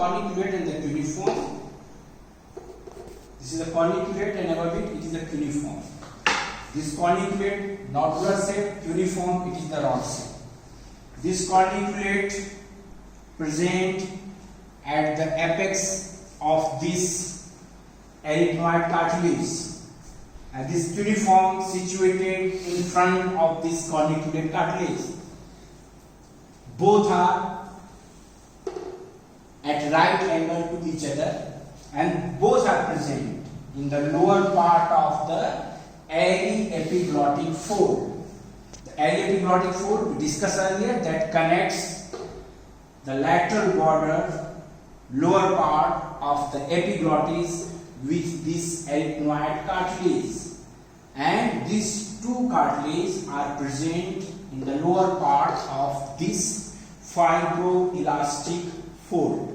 corniculate and the cuneiform. This is the corniculate and above it is the cuneiform. This corniculate, nodular shape, cuneiform, it is the rod shape. This corniculate present at the apex of this arytenoid cartilage, and this cuneiform situated in front of this corniculate cartilage. Both are at right angle to each other, and both are present in the lower part of the airy epiglottic fold. The airy epiglottic fold we discussed earlier, that connects the lateral border, lower part of the epiglottis with this arytenoid cartilage, and these two cartilages are present in the lower part of this fibroelastic fold.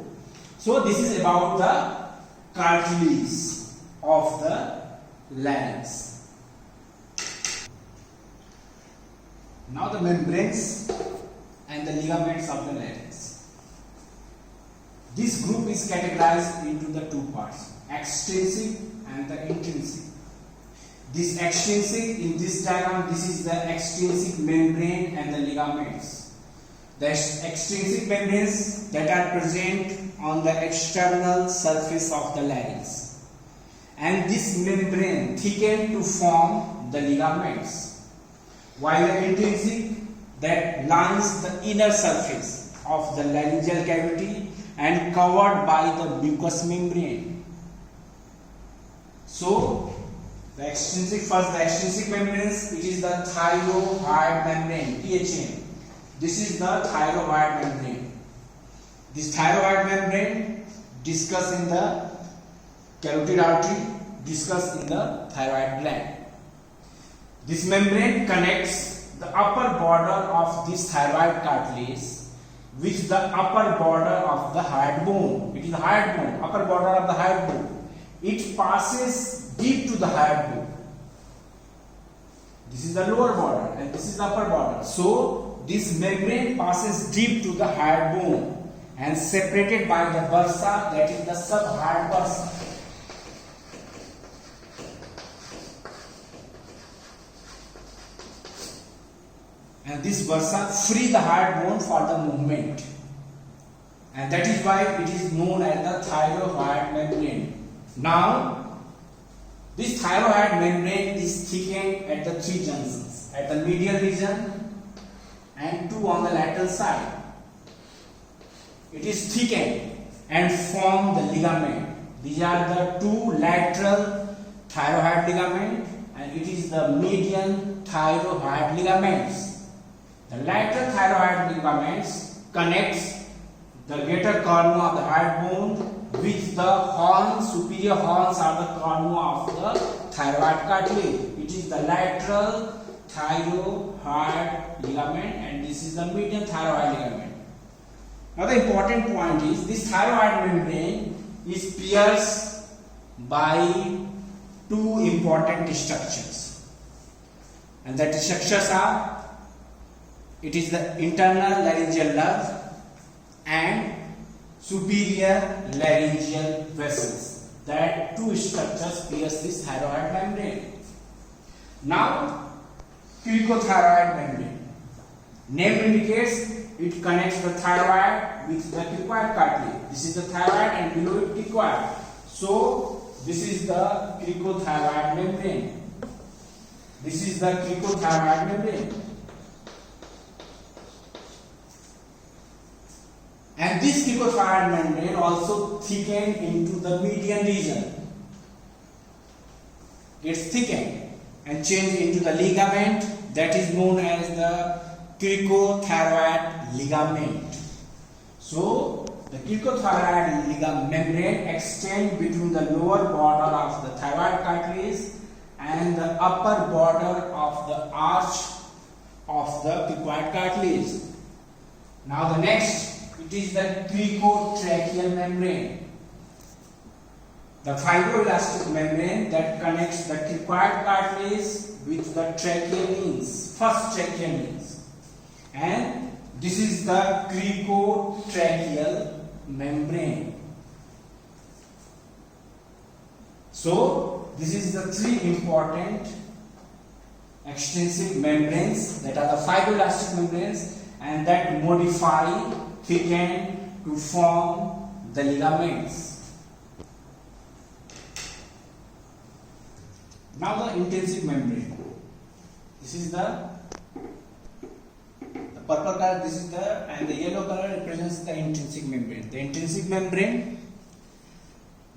So this is about the cartilage of the larynx. Now the membranes and the ligaments of the larynx. This group is categorized into the two parts, extrinsic and the intrinsic. This extrinsic, in this diagram, this is the extrinsic membrane and the ligaments. The extrinsic membranes that are present on the external surface of the larynx, and this membrane thicken to form the ligaments, while the intrinsic that lines the inner surface of the laryngeal cavity and covered by the mucous membrane. So the extrinsic membranes, it is the thyroid membrane, THM. This is the thyroid membrane. This thyroid membrane discussed in the carotid artery, discussed in the thyroid gland. This membrane connects the upper border of this thyroid cartilage with the upper border of the hyoid bone. It is the hyoid bone, upper border of the hyoid bone. It passes deep to the hyoid bone. This is the lower border and this is the upper border. So this membrane passes deep to the hyoid bone and separated by the bursa, that is the subhyoid bursa. And this bursa free the hyoid bone for the movement, and that is why it is known as the thyroid membrane. Now this thyroid membrane is thickened at the three junctions, at the medial region and two on the lateral side. It is thickened and form the ligament. These are the two lateral thyroid ligament, and it is the median thyroid ligaments. The lateral thyroid ligaments connects the greater cornu of the hyoid bone with the horns. Superior horns are the cornu of the thyroid cartilage. It is the lateral thyroid ligament, and this is the median thyroid ligament. Now the important point is, this thyroid membrane is pierced by two important structures, and that structures are, it is the internal laryngeal nerve and superior laryngeal vessels. That two structures pierce this thyroid membrane. Now cricothyroid membrane. Name indicates it connects the thyroid with the cricoid cartilage. This is the thyroid and below it cricoid. So this is the cricothyroid membrane. This is the cricothyroid membrane. And this cricothyroid membrane also thickened into the median region. Gets thickened and changed into the ligament that is known as the cricothyroid ligament. So the cricothyroid ligament membrane extends between the lower border of the thyroid cartilage and the upper border of the arch of the cricoid cartilage. Now the next, it is the cricotracheal membrane, the fibroelastic membrane that connects the cricoid cartilage with the tracheal means, first tracheal means, and this is the cricotracheal membrane. So this is the three important extrinsic membranes, that are the fibroelastic membranes, and that modify, thicken to form the ligaments. Now the intrinsic membrane. This is the purple color, this is and the yellow color represents the intrinsic membrane. The intrinsic membrane,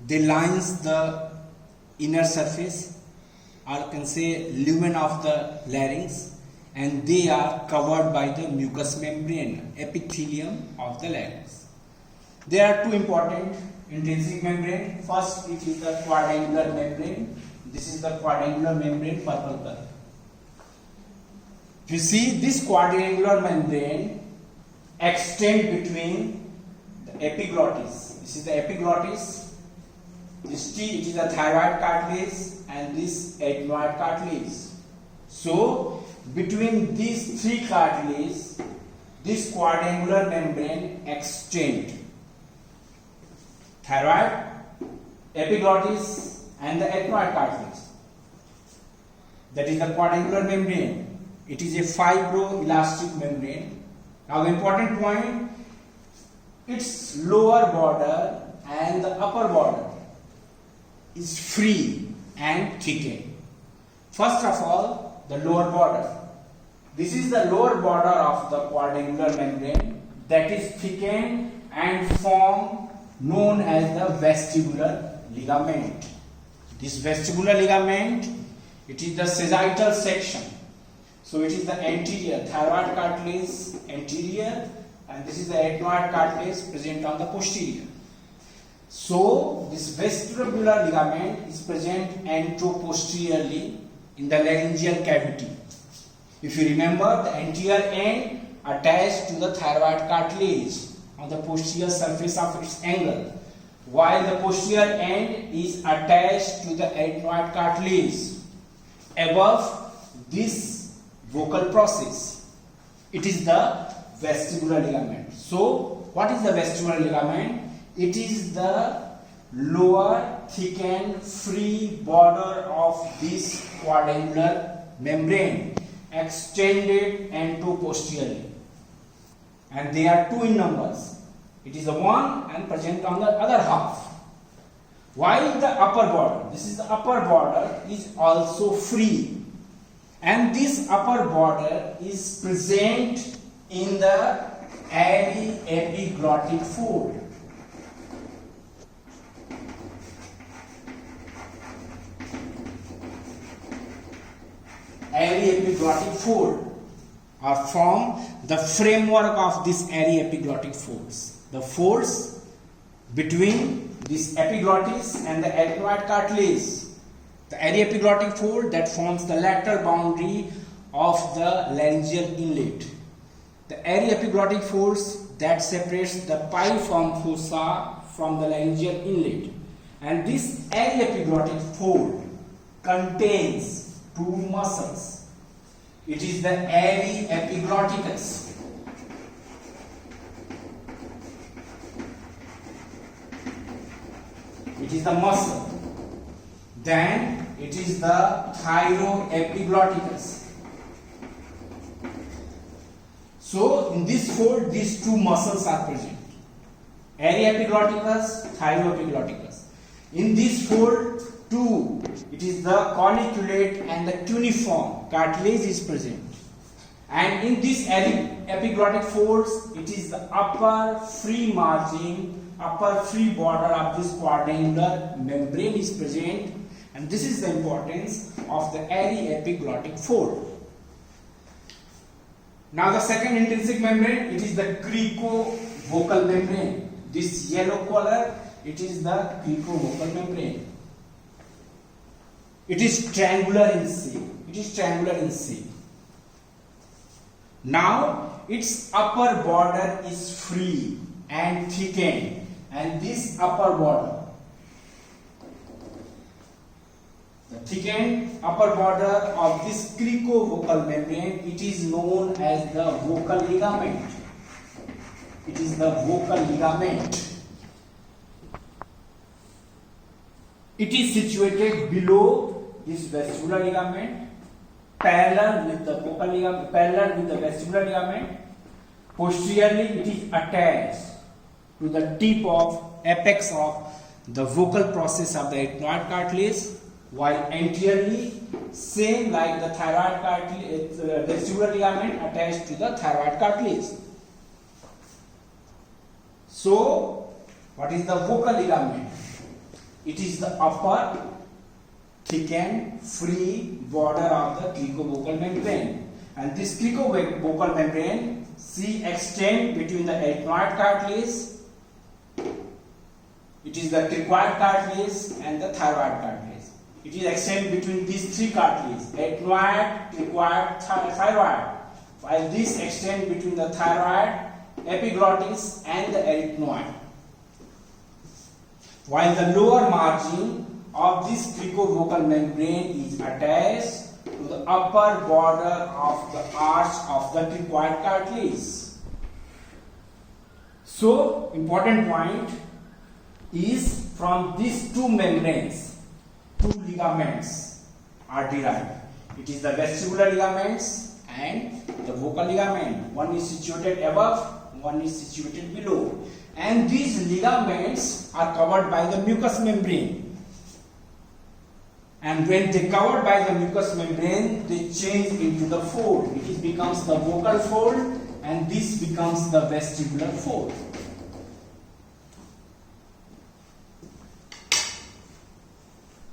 they lines the inner surface, or you can say lumen of the larynx, and they are covered by the mucous membrane, epithelium of the larynx. There are two important intrinsic membrane. First, it is the quadrangular membrane. This is the quadrangular membrane, purple color. You see, this quadrangular membrane extend between the epiglottis. This is the epiglottis. This T, it is the thyroid cartilage, and this adenoid cartilage. So between these three cartilages, this quadrangular membrane extend. Thyroid, epiglottis, and the adenoid cartilage. That is the quadrangular membrane. It is a fibroelastic membrane. Now the important point, its lower border and the upper border is free and thickened. First of all, the lower border. This is the lower border of the quadrangular membrane that is thickened and formed, known as the vestibular ligament. This vestibular ligament, it is the sagittal section. So it is the anterior thyroid cartilage, anterior, and this is the adenoid cartilage present on the posterior. So this vestibular ligament is present anteroposteriorly in the laryngeal cavity. If you remember, the anterior end attached to the thyroid cartilage on the posterior surface of its angle, while the posterior end is attached to the adenoid cartilage above this vocal process. It is the vestibular ligament. So what is the vestibular ligament? It is the lower thickened free border of this quadrangular membrane extended anteroposteriorly, and they are two in numbers. It is the one and present on the other half. While the upper border, this is the upper border, is also free, and this upper border is present in the aryepiglottic fold. Aryepiglottic fold, or form the framework of this aryepiglottic folds. The folds between this epiglottis and the adenoid cartilage. The aryepiglottic fold that forms the lateral boundary of the laryngeal inlet. The aryepiglottic folds that separates the piriform fossa from the laryngeal inlet. And this aryepiglottic fold contains two muscles. It is the aryepiglotticus. It is the muscle. Then it is the thyroepiglotticus. So in this fold, these two muscles are present. Aryepiglotticus, thyroepiglotticus. In this fold, two, it is the corniculate and the cuneiform cartilage is present. And in this epiglottic folds, it is the upper free margin, upper free border of this quadrangular membrane is present, and this is the importance of the aryepiglottic fold. Now the second intrinsic membrane, it is the cricovocal membrane. This yellow color, it is the cricovocal membrane. It is triangular in shape. It is triangular in shape. Now its upper border is free and thickened, and this upper border, the thickened upper border of this cricovocal membrane, it is known as the vocal ligament. It is the vocal ligament. It is situated below this vestibular ligament, parallel with the vocal ligament, parallel with the vestibular ligament. Posteriorly, it is attached to the tip of apex of the vocal process of the ethmoid cartilage, while anteriorly, same like the thyroid cartilage, vestibular ligament attached to the thyroid cartilage. So, what is the vocal ligament? It is the upper thickened free border of the cricovocal membrane, and this cricovocal membrane extend between the ethmoid cartilage, it is the cricoid cartilage and the thyroid cartilage. It is extend between these three cartilages, ethmoid, cricoid, thyroid, while this extend between the thyroid, epiglottis and the ethmoid. While the lower margin of this cricovocal membrane is attached to the upper border of the arch of the cricoid cartilage. So, important point is from these two membranes, two ligaments are derived. It is the vestibular ligaments and the vocal ligament. One is situated above, one is situated below. And these ligaments are covered by the mucous membrane. And when they covered by the mucous membrane, they change into the fold. It becomes the vocal fold and this becomes the vestibular fold.